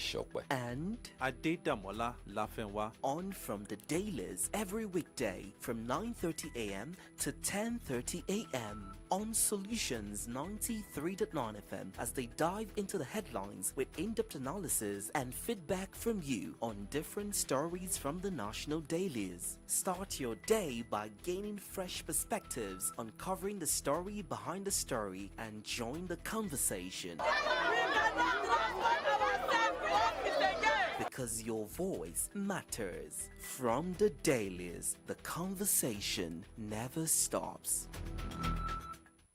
Ajishokwe. And Adedamola Lafenwa. on from the dailies every weekday from 9:30 a.m. to 10:30 a.m. on Solutions 93.9 FM as they dive into the headlines with in-depth analysis and feedback from you on different stories from the national dailies. Start your day by gaining fresh perspectives, uncovering the story behind the story, and join the conversation. Because your voice matters. From the dailies, the conversation never stops.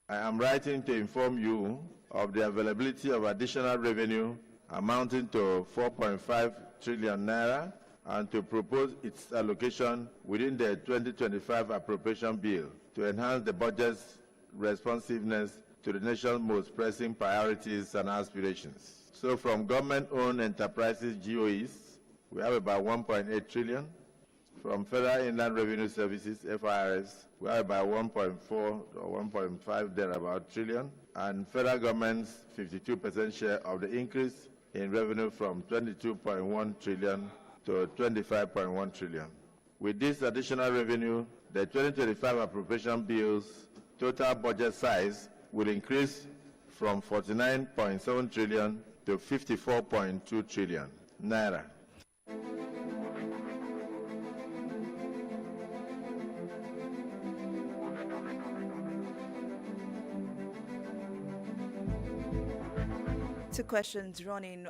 I am writing to inform you of the availability of additional revenue amounting to 4.5 trillion naira and to propose its allocation within the 2025 appropriation bill to enhance the budget's responsiveness to the nation's most pressing priorities and aspirations. So from government-owned enterprises, GOEs, we have about 1.8 trillion. From Federal Inland Revenue Services, FIRS, we have about 1.4 or 1.5 thereabout trillion. And federal government's 52% share of the increase in revenue from 22.1 trillion to 25.1 trillion. With this additional revenue, the 2025 appropriation bill's total budget size will increase from 49.7 trillion to 54.2 trillion naira. Two questions running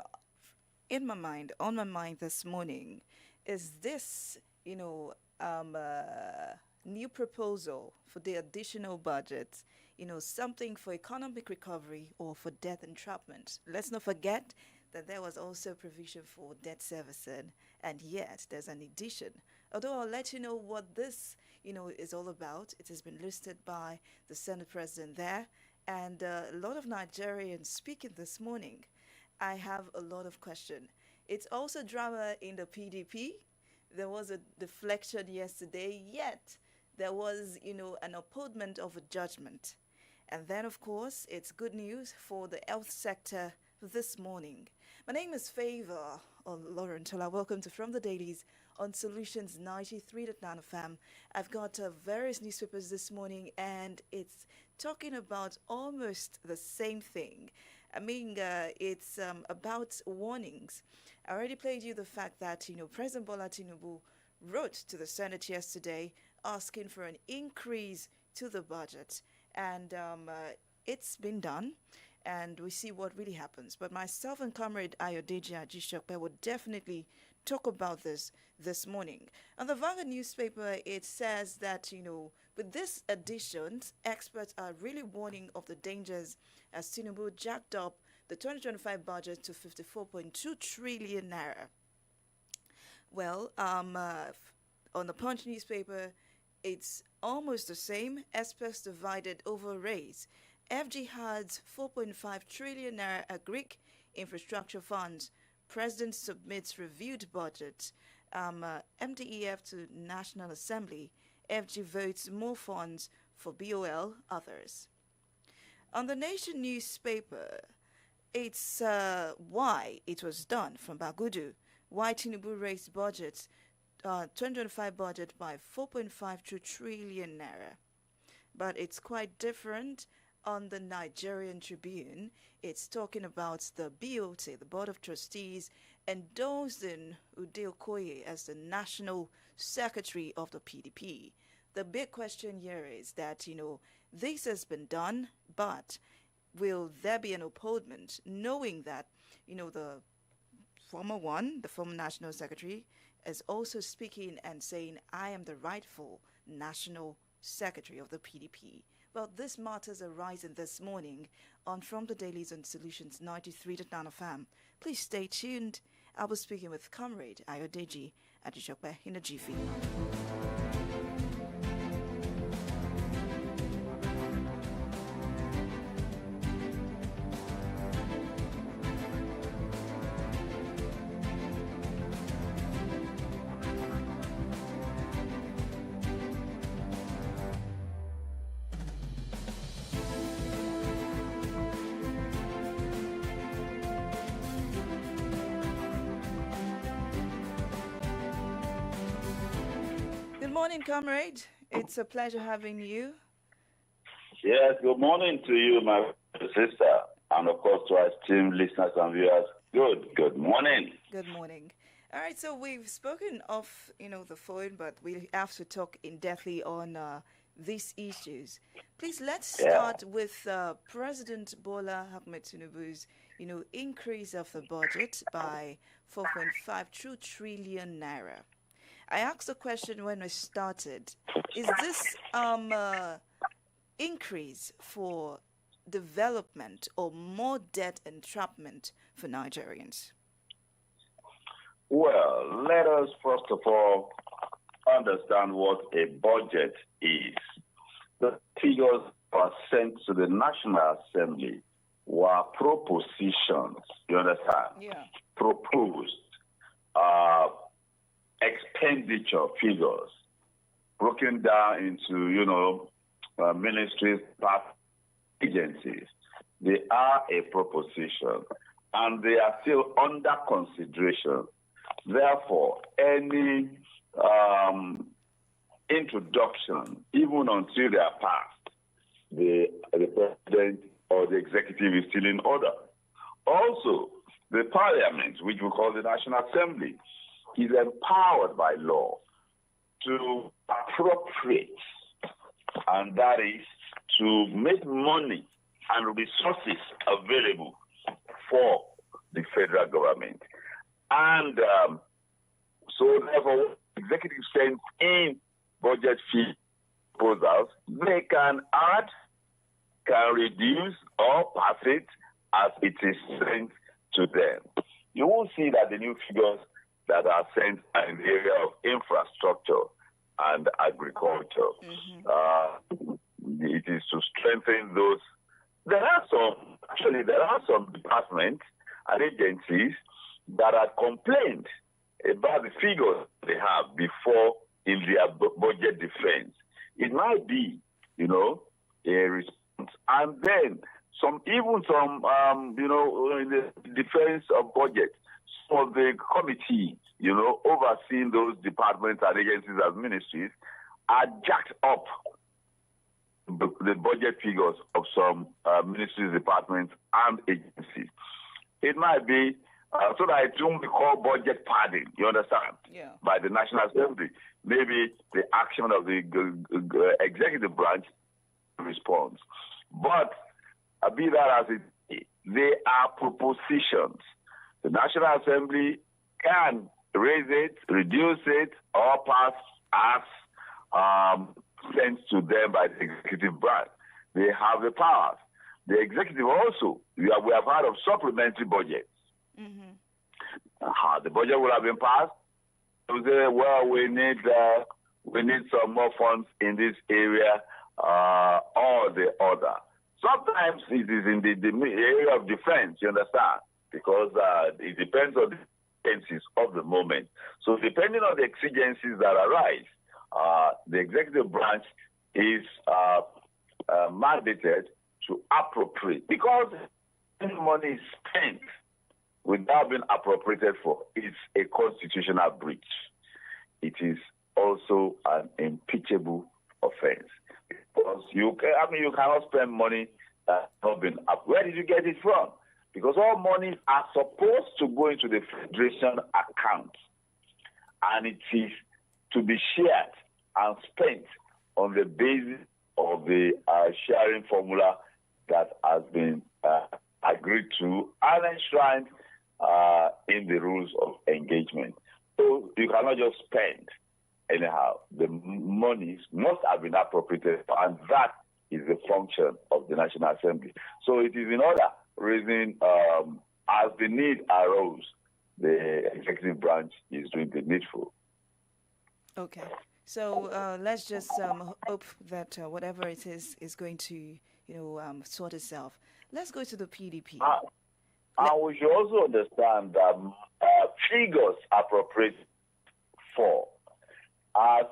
in my mind, on my mind this morning. Is this, new proposal for the additional budget, something for economic recovery or for debt entrapment? Let's not forget that there was also provision for debt servicing, and yet there's an addition. Although I'll let you know what this, is all about. It has been listed by the Senate President there, and a lot of Nigerians speaking this morning. I have a lot of questions. It's also drama in the PDP. There was a deflection yesterday, yet there was, an upholdment of a judgment. And then, of course, it's good news for the health sector this morning. My name is Favor Laurentola. Welcome to From the Dailies on Solutions 93.9 FM. I've got various newspapers this morning, and it's talking about almost the same thing. I mean, it's about warnings. I already played you the fact that, President Bola Tinubu wrote to the Senate yesterday asking for an increase to the budget. And it's been done, and we see what really happens. But myself and Comrade Ayodeji Ajishokwe will definitely talk about this morning. On the Vanguard newspaper, it says that, with this addition, experts are really warning of the dangers as Tinubu jacked up the 2025 budget to 54.2 trillion naira. Well, on the Punch newspaper, it's almost the same. Experts divided over raise. FG has 4.5 trillion naira at Greek infrastructure funds. President submits reviewed budget. MDEF to National Assembly. FG votes more funds for BOL, others. On the Nation newspaper, it's why it was done from Bagudu. Why Tinubu raised budget, 2025 budget by 4.52 trillion naira. But it's quite different on the Nigerian Tribune. It's talking about the BOT, the Board of Trustees, endorsing Ude Okoye as the National Secretary of the PDP. The big question here is that, this has been done, but will there be an upholdment, knowing that, the former National Secretary, is also speaking and saying, I am the rightful National Secretary of the PDP. Well, this matters arising this morning on From the Dailies on Solutions 93.9 FM. Please stay tuned. I will be speaking with Comrade Ayodeji Ajishokwe in a jiffy. morning, comrade. It's a pleasure having you. Yes, good morning to you, my sister, and of course to our esteemed listeners and viewers. Good morning. Good morning. All right, so we've spoken of, the phone, but we have to talk in depthly on these issues. Please, let's start with President Bola Ahmed Tinubu's, increase of the budget by 4.52 trillion naira. I asked the question when we started: is this increase for development or more debt entrapment for Nigerians? Well, let us first of all understand what a budget is. The figures were sent to the National Assembly were propositions, you understand? Yeah. Proposed expenditure figures broken down into, ministries, agencies. They are a proposition and they are still under consideration. Therefore, any introduction, even until they are passed, the president or the executive is still in order. Also, the parliament, which we call the National Assembly, is empowered by law to appropriate, and that is to make money and resources available for the federal government. And so therefore, executive sends in budget fee proposals, they can add, can reduce, or pass it as it is sent to them. You will see that the new figures that are sent are in the area of infrastructure and agriculture. It is to strengthen those. There are some departments and agencies that are complained about the figures they have before in their budget defense. It might be, a response. And then in the defense of budget, some of the committee, overseeing those departments and agencies as ministries, are jacked up the budget figures of some ministries, departments, and agencies. It might be so that it won't be called budget padding, you understand? Yeah. By the National Assembly. Maybe the action of the executive branch responds. But be that as it is, they are propositions. The National Assembly can raise it, reduce it, or pass as sent to them by the executive branch. They have the powers. The executive also, we have heard of supplementary budgets. The budget will have been passed. To say, well, we need some more funds in this area or the other. Sometimes it is in the area of defense, you understand, because it depends on the exigencies of the moment. So depending on the exigencies that arise, the executive branch is mandated to appropriate, because any money is spent without being appropriated for is a constitutional breach. It is also an impeachable offense. Because you cannot spend money that's not been up. Where did you get it from? Because all monies are supposed to go into the federation account, and it is to be shared and spent on the basis of the sharing formula that has been agreed to and enshrined in the rules of engagement. So you cannot just spend anyhow. The monies must have been appropriated, and that is the function of the National Assembly. So it is in order, reason as the need arose, the executive branch is doing the needful. Okay. So let's just hope that whatever it is going to, sort itself. Let's go to the PDP. And we should also understand that figures appropriated for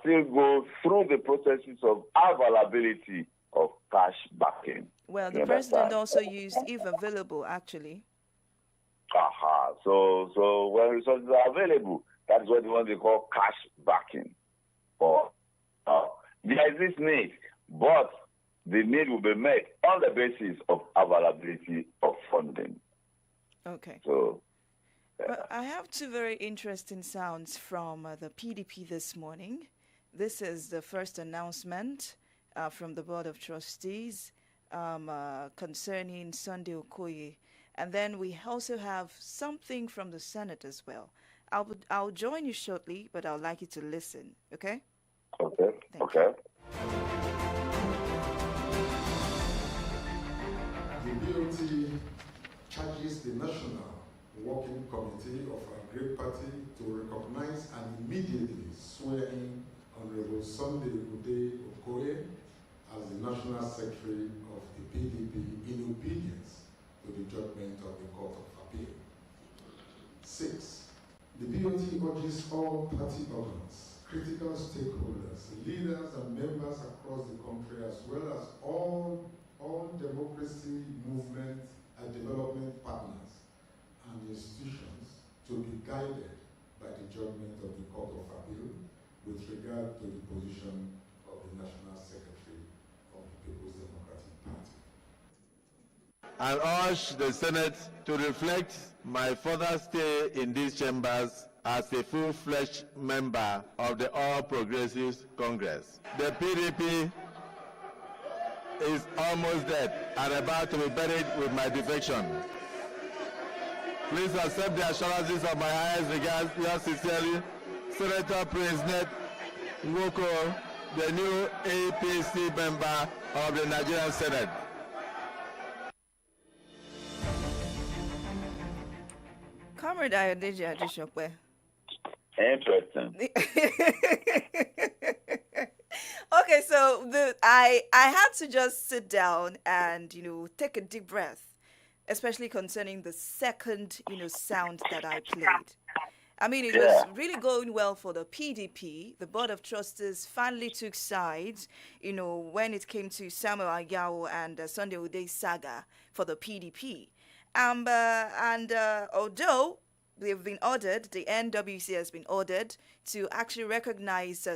still go through the processes of availability of cash backing. Well, the president also used if available, actually. So when resources are available, that's what they call cash backing. Or there is this need, but the need will be met on the basis of availability of funding. Okay. So, Well, I have two very interesting sounds from the PDP this morning. This is the first announcement from the Board of Trustees concerning Sunday Okoye. And then we also have something from the Senate as well. I'll join you shortly, but I'd like you to listen, okay? okay. Thank Okay. The BOT charges the National Working Committee of our great party to recognize and immediately swear in Honorable Sunday Ude Okoye as the National Secretary of the PDP in obedience to the judgment of the Court of Appeal. 6. The BOT urges all party organs, critical stakeholders, leaders and members across the country, as well as all democracy movement and development partners and institutions to be guided by the judgment of the Court of Appeal with regard to the position of the National Secretary of the People's Democratic Party. And urge the Senate to reflect my further stay in these chambers as a full-fledged member of the All Progressives Congress. The PDP is almost dead and about to be buried with my defection. Please accept the assurances of my highest regards. Yours sincerely, Senator Prince Ned Nwoko, the new APC member of the Nigerian Senate. Comrade Ayodeji Adesope. Interesting. Okay, so I had to just sit down and take a deep breath, especially concerning the second sound that I played. I mean, it was really going well for the PDP. The Board of Trustees finally took sides, when it came to Samuel Ayao and Sunday Ude saga for the PDP. Although they've been ordered, the NWC has been ordered to actually recognize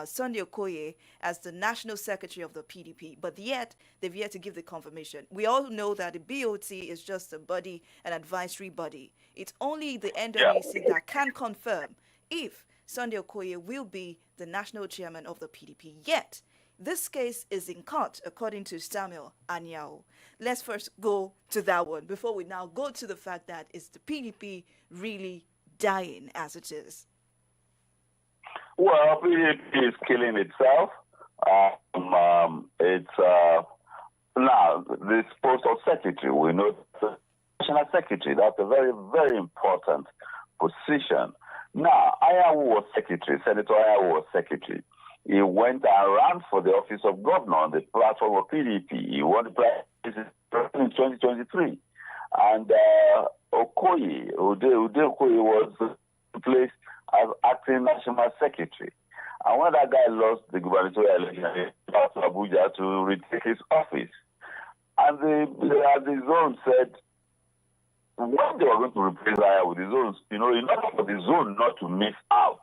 Sunday Okoye as the National Secretary of the PDP, but yet they've yet to give the confirmation. We all know that the BOT is just a body, an advisory body. It's only the NWC that can confirm if Sunday Okoye will be the national chairman of the PDP. Yet, this case is in court, according to Samuel Anyao. Let's first go to that one before we now go to the fact that is the PDP really dying as it is? Well, PDP is killing itself. It's now this post of secretary. We know the national secretary. That's a very, very important position. Now, Ayawu was secretary. Senator Ayawu was secretary. He went and ran for the office of governor on the platform of PDP. He won the presidency in 2023. And Okoye, Ude Okoye was placed as acting national secretary. And when that guy lost the gubernatorial election, he went to Abuja to retake his office. And the zone said, when they were going to replace Aya with the zones, in order for the zone not to miss out,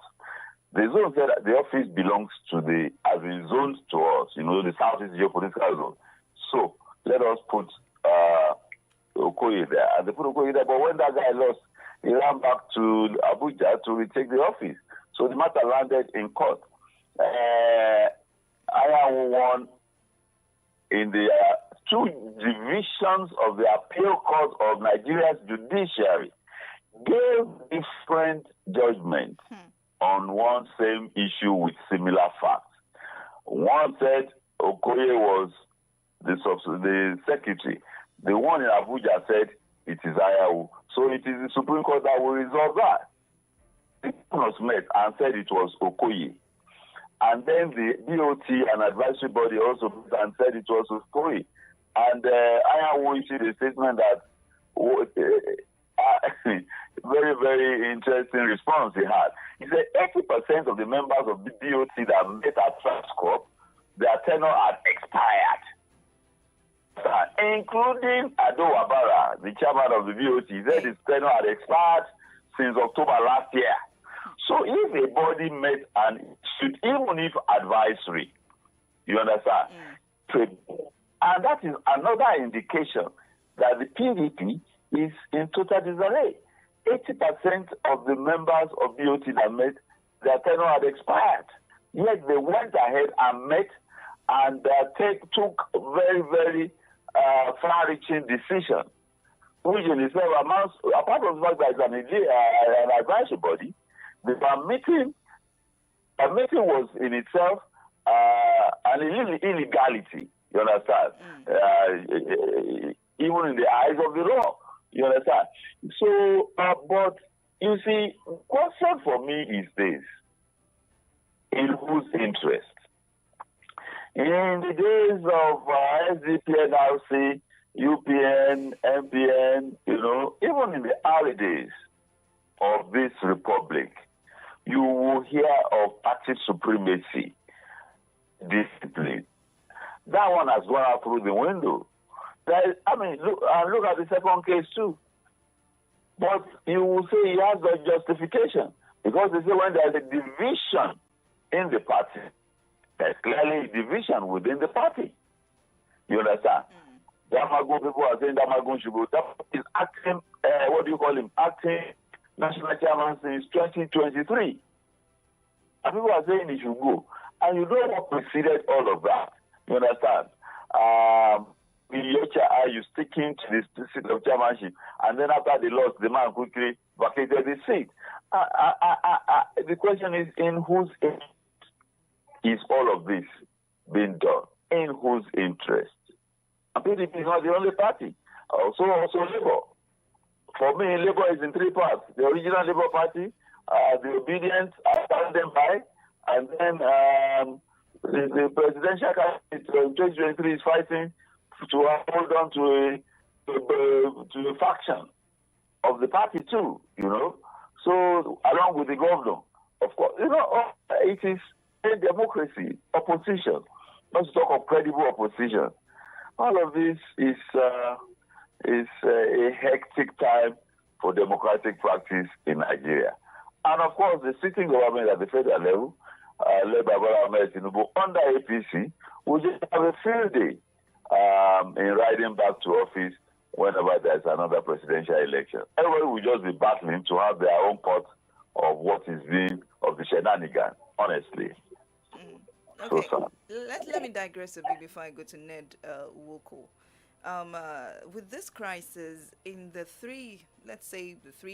the zone said that the office belongs to has been zoned to us, the Southeast geopolitical zone. So let us put Okoye there. And they put Okoye there, but when that guy lost, he ran back to Abuja to retake the office. So the matter landed in court. Aya won in the two divisions of the appeal court of Nigeria's judiciary, gave different judgments on one same issue with similar facts. One said Okoye was the secretary. The one in Abuja said it is Ayawu. So it is the Supreme Court that will resolve that. The was met and said it was Okoye. And then the DOT and advisory body also met and said it was Okoye. And Ayawu issued a statement that very, very interesting response he had. He said 80% of the members of the DOT that met at Transcorp, their tenure had expired. Including Ado Wabara, the chairman of the DOT, he said his tenure had expired since October last year. So if a body met and issued, even if advisory, You understand? And that is another indication that the PDP is in total disarray. 80% of the members of BOT that met, their tenure had expired. Yet they went ahead and met and took very, very far-reaching decision, which in itself amounts, apart from the fact that it's an advisory body, the meeting was in itself an illegality, you understand? Even in the eyes of the law, you understand? So, but you see, question for me is this: in whose interest? In the days of SDP, NRC, UPN, MPN, even in the early days of this republic, you will hear of party supremacy, discipline. That one has gone out through the window. Look at the second case too. But you will say he has no justification, because they say when there is a division in the party, there's clearly a division within the party. You understand? Damagun people are saying Damagun should go. That is acting, acting national chairman since 2023. And people are saying he should go. And you know what preceded all of that. You understand? You sticking to the seat of chairmanship, and then after the loss, the man quickly vacated the seat. The question is, in whose interest is all of this being done? In whose interest? And PDP is not the only party. Also Labour. For me, Labour is in three parts: the original Labour Party, the Obedient, stand by, and then the presidential candidate in 2023 is fighting to hold on to a faction of the party too, So along with the governor, of course, it is a democracy, opposition. Let's talk of credible opposition. All of this is a hectic time for democratic practice in Nigeria. And of course, the sitting government at the federal level, led by Bola Ahmed Tinubu under APC, will just have a field day in riding back to office whenever there's another presidential election. Everybody will just be battling to have their own part of what is being of the shenanigans, honestly. Okay. So Let me digress a bit before I go to Ned Nwoko. With this crisis in the three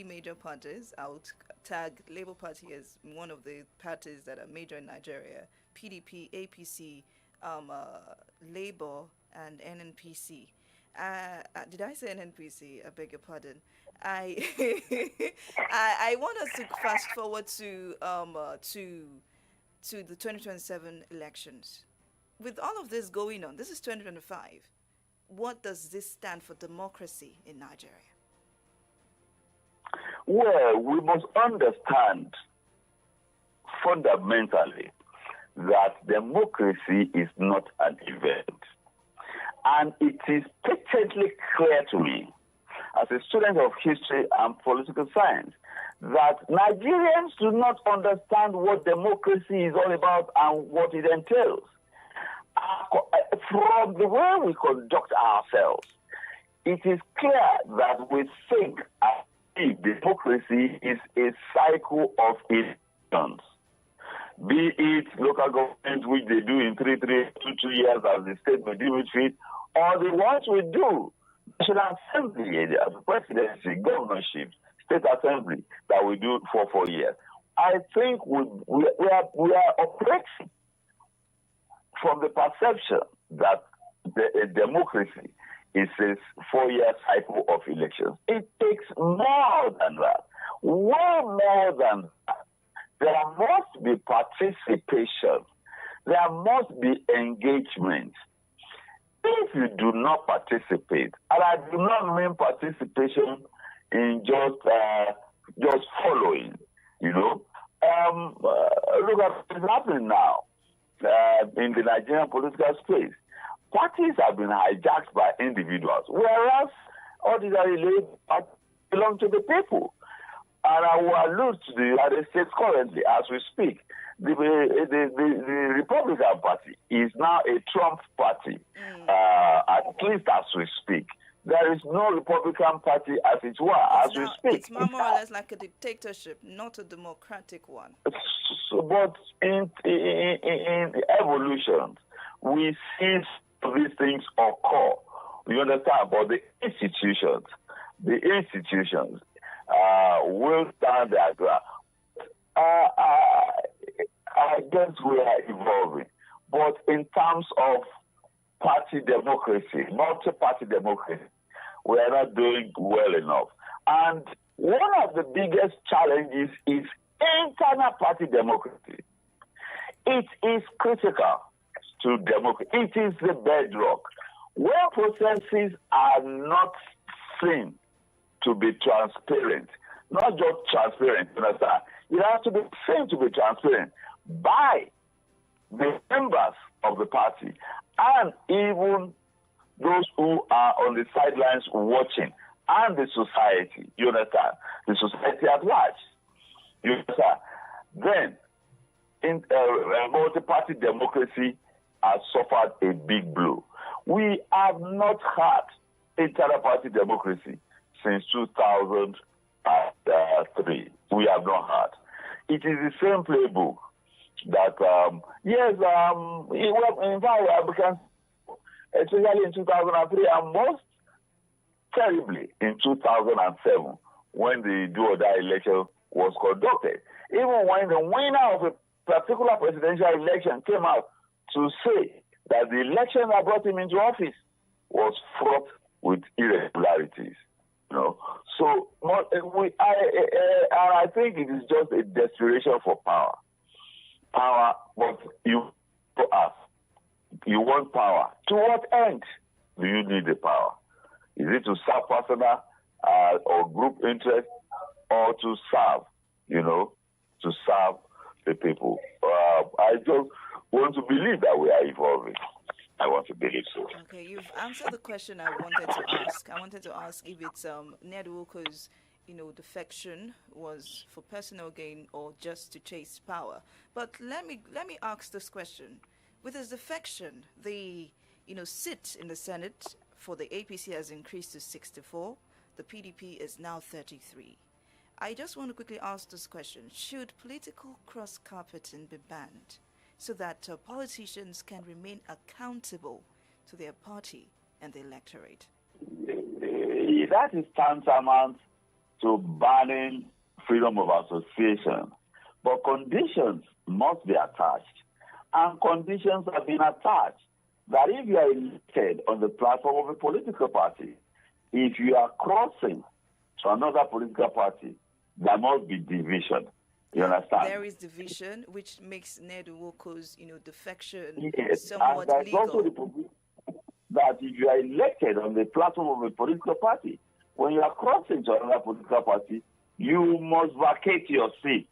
major parties, I would tag Labour Party as one of the parties that are major in Nigeria: PDP, APC, Labour, and NNPC. Did I say NNPC? I beg your pardon. I want us to fast forward to the 2027 elections. With all of this going on, this is 2025. What does this stand for democracy in Nigeria? Well, we must understand fundamentally that democracy is not an event. And it is patently clear to me, as a student of history and political science, that Nigerians do not understand what democracy is all about and what it entails. From the way we conduct ourselves, it is clear that we think democracy is a cycle of elections. Be it local government, which they do in 2 years as the state may deal with it, or the ones we do, National Assembly, the presidency, governorship, state assembly, that we do for 4 years. I think we are operating from the perception that the democracy is a 4-year cycle of elections. It takes more than that, way more than that. There must be participation. There must be engagement. If you do not participate, and I do not mean participation in just following, look at what's happening now in the Nigerian political space. Parties have been hijacked by individuals, whereas ordinarily parties belong to the people. And I will allude to the United States currently as we speak. The Republican Party is now a Trump party, at least as we speak. There is no Republican Party as it were as we speak. It's more or less like a dictatorship, not a democratic one. So, but in evolution, we see these things occur. You understand? But the institutions will stand their ground. I guess we are evolving. But in terms of party democracy, multi-party democracy, we are not doing well enough. And one of the biggest challenges is internal party democracy. It is critical to democracy. It is the bedrock. Where processes are not seen to be transparent, not just transparent, you understand? It has to be seen to be transparent by the members of the party and even those who are on the sidelines watching, and the society, you understand? The society at large, you understand? Then, in multi-party democracy has suffered a big blow. We have not had internal party democracy since 2003. We have not had. It is the same playbook that, in fact, we have become, especially in 2003 and most terribly in 2007 when the do-or-die election was conducted. Even when the winner of a particular presidential election came out to say that the election that brought him into office was fraught with irregularities. You know, so I think it is just a desperation for power. But you want power. To what end do you need the power? Is it to serve personal or group interest, or to serve, to serve the people? I just want to believe that we are evolving. I want to believe so. Okay, you've answered the question I wanted to ask. I wanted to ask if it's Ned Nwoko's, defection was for personal gain or just to chase power. But let me ask this question: with his defection, the seat in the Senate for the APC has increased to 64. The PDP is now 33. I just want to quickly ask this question: should political cross-carpeting be banned so that politicians can remain accountable to their party and the electorate? That is tantamount to banning freedom of association. But conditions must be attached. And conditions have been attached that if you are elected on the platform of a political party, if you are crossing to another political party, there must be division. You understand? There is division, which makes Ned Nwoko's, defection and somewhat there's legal. also the provision that if you are elected on the platform of a political party, when you are crossing to another political party, you must vacate your seat.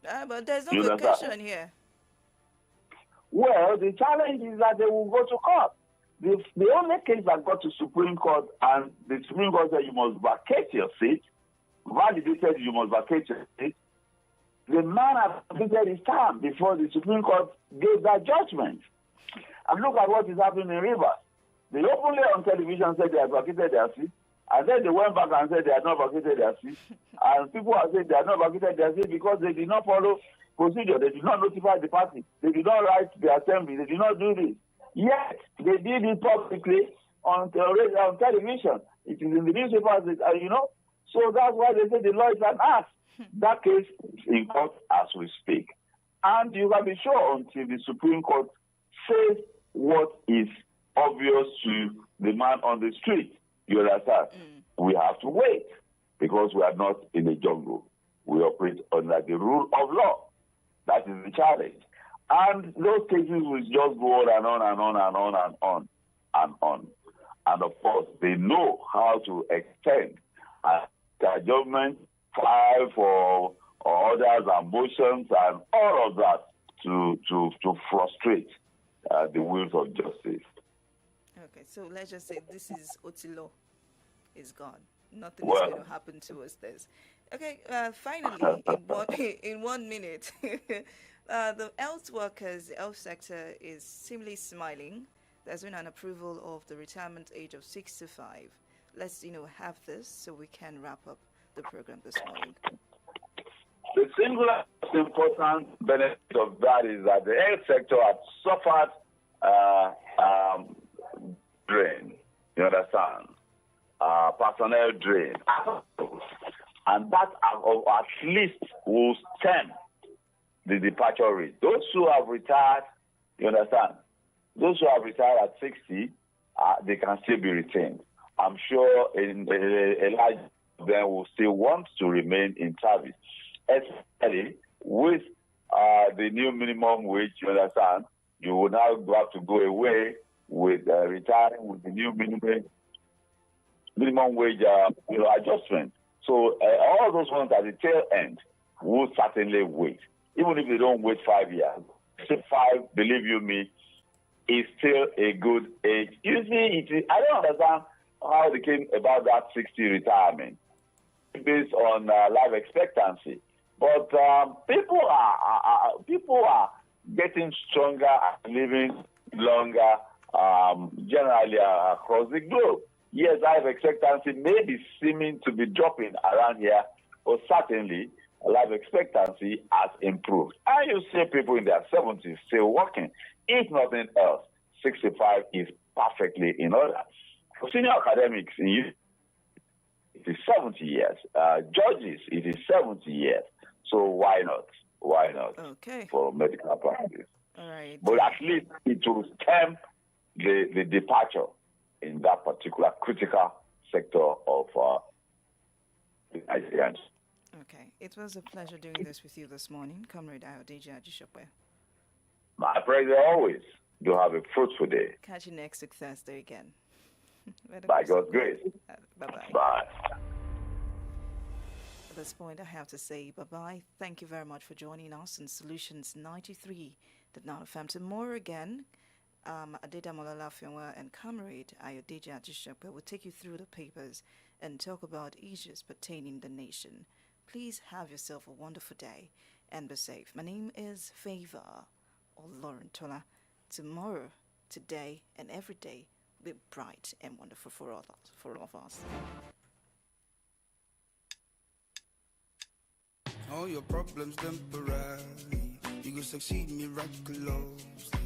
But there's no vacation here. Well, the challenge is that they will go to court. The only case that got to Supreme Court, and the Supreme Court said you must vacate your seat, validated you must vacate your seat, the man has completed his term before the Supreme Court gave that judgment. And look at what is happening in Rivers. They openly on television said they had vacated their seat, and then they went back and said they had not vacated their seat. And people are saying they had not vacated their seat because they did not follow procedure. They did not notify the party. They did not write the assembly. They did not do this. Yet, they did it publicly on television. It is in the newspapers, So that's why they say the law is an act. That case is in court as we speak. And you can be sure until the Supreme Court says what is obvious to the man on the street, you understand? We have to wait because we are not in a jungle. We operate under the rule of law. That is the challenge. And those cases will just go on and on and on and on and on and on. And of course, they know how to extend the judgment, file for orders and motions and all of that to frustrate the wheels of justice. Okay, so let's just say this is Otilo is gone. Nothing is going to happen to us. Okay, finally, in 1 minute, the health workers, the health sector is seemingly smiling. There's been an approval of the retirement age of 65. Let's, have this so we can wrap up the program this morning. The single most important benefit of that is that the health sector has suffered drain. You understand? Personnel drain. And that at least will stem the departure rate. Those who have retired, you understand? Those who have retired at 60, they can still be retained. I'm sure a large of them will still want to remain in service, especially with the new minimum wage, you understand? You will now have to go away with retiring with the new minimum wage adjustment. So all those ones at the tail end will certainly wait, even if they don't wait 5 years. 5, believe you me, is still a good age. You see, I don't understand how they came about that 60 retirement based on life expectancy. But people are getting stronger and living longer generally across the globe. Yes, life expectancy may be seeming to be dropping around here, but certainly life expectancy has improved. And you see people in their 70s still working. If nothing else, 65 is perfectly in order. For senior academics, it is 70 years. Judges, it is 70 years. So why not? Why not? Okay. For medical practice. All right. But at least it will stem the departure in that particular critical sector of the Nigerians. Okay. It was a pleasure doing this with you this morning, Comrade Ayodeji Ajisope. My pleasure always. Do have a fruitful day. Catch you next week Thursday again. By God's grace. Bye-bye. Bye. At this point, I have to say bye-bye. Thank you very much for joining us in Solutions 93.9 FM. Tomorrow again, Adedamola Lafenwa and Comrade Ayodeji Ajisope will take you through the papers and talk about issues pertaining the nation. Please have yourself a wonderful day and be safe. My name is Favor Olorintola. Tomorrow, today, and every day will be bright and wonderful for all of us. All your problems temporary. You can succeed miraculously.